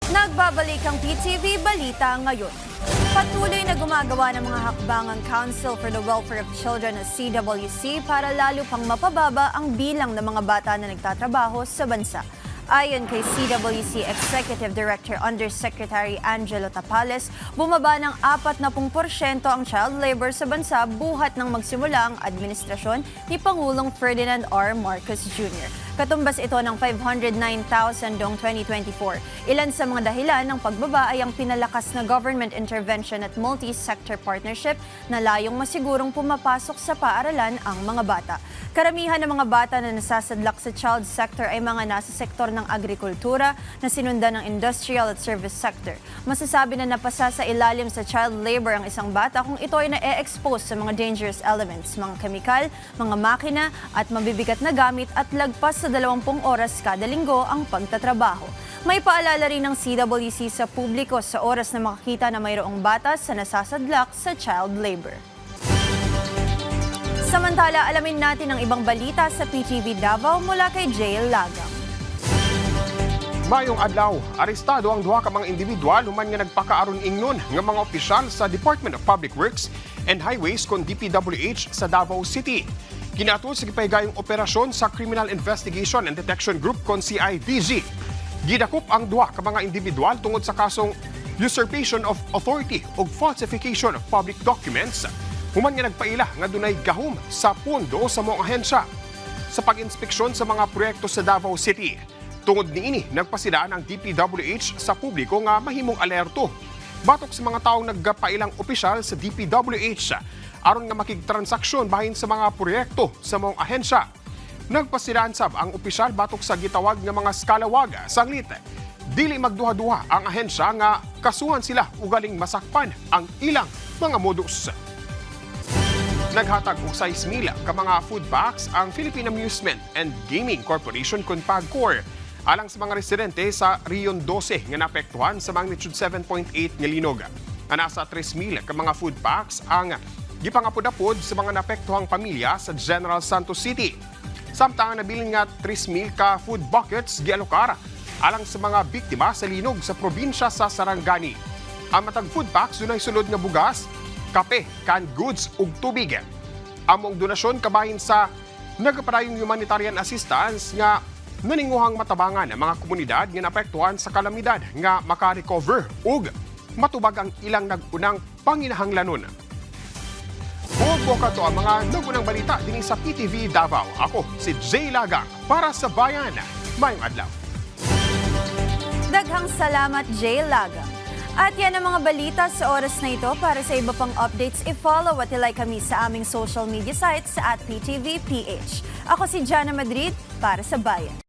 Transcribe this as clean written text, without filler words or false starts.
Nagbabalik ang PTV Balita ngayon. Patuloy na gumagawa ng mga hakbang ang Council for the Welfare of Children o CWC para lalo pang mapababa ang bilang ng mga bata na nagtatrabaho sa bansa. Ayon kay CWC Executive Director Undersecretary Angelo Tapales, bumaba ng 40% ang child labor sa bansa buhat ng magsimula ang administrasyon ni Pangulong Ferdinand R. Marcos Jr. Katumbas ito ng 509,000 noong 2024. Ilan sa mga dahilan ng pagbaba ay ang pinalakas na government intervention at multi-sector partnership na layong masigurong pumapasok sa paaralan ang mga bata. Karamihan ng mga bata na nasasadlak sa child sector ay mga nasa sektor ng agrikultura na sinundan ng industrial at service sector. Masasabi na napasa sa ilalim sa child labor ang isang bata kung ito ay na-expose sa mga dangerous elements, mga kemikal, mga makina at mabibigat na gamit at lagpas sa 20 oras kada linggo ang pagtatrabaho. May paalala rin ng CWC sa publiko sa oras na makakita na mayroong bata sa nasasadlak sa child labor. Samantala, alamin natin ang ibang balita sa PTV Davao mula kay Jay Lagang. Mayong adlaw, arestado ang duha ka mga individual human nga nagpakaaron ingnon nga mga opisyal sa Department of Public Works and Highways kon DPWH sa Davao City. Ginatud sa gipahigayong operasyon sa Criminal Investigation and Detection Group kon CIDG. Gidakop ang duha ka mga individual tungod sa kasong usurpation of authority ug falsification of public documents. Human nga nagpaila nga dunay gahom sa pondo sa mga ahensya sa pag-inspeksyon sa mga proyekto sa Davao City. Tungod niini, nagpasidaan ang DPWH sa publiko nga mahimong alerto. Batok sa mga taong nagpailang opisyal sa DPWH aron nga makigtransaksyon bahin sa mga proyekto sa mga ahensya. Nagpasidaan sab ang opisyal batok sa gitawag nga mga skalawag sanglit. Dili magduha-duha ang ahensya nga kasuhan sila ugaling masakpan ang ilang mga modus. Naghatag og 6,000 ka mga food packs ang Philippine Amusement and Gaming Corporation kon PAGCOR alang sa mga residente sa Rion 12 nga naapektuhan sa magnitude 7.8 nga linog. Nasa 3,000 ka mga food packs ang gipangapod-apod sa mga naapektuhang pamilya sa General Santos City. Samtang nabilin nga 3,000 ka food buckets gialokar alang sa mga biktima sa linog sa probinsya sa Sarangani. Ang matag food packs dunay sulod nga bugas, kape, canned goods ug tubig. Among donasyon kabahin sa nagapadayong humanitarian assistance nga naninguhang matabangan ang mga komunidad nga naapektuhan sa kalamidad nga maka-recover ug matubag ang ilang nagunang panginahanglanon. Huwag kato ang mga nagunang balita din sa PTV Davao. Ako si Jay Lagang para sa Bayan. Mayong adlaw. Daghang salamat, Jay Lagang. At yan ang mga balita sa oras na ito. Para sa iba pang updates, i-follow at i-like kami sa aming social media sites sa @PTVPH. Ako si Jana Madrid para sa Bayan.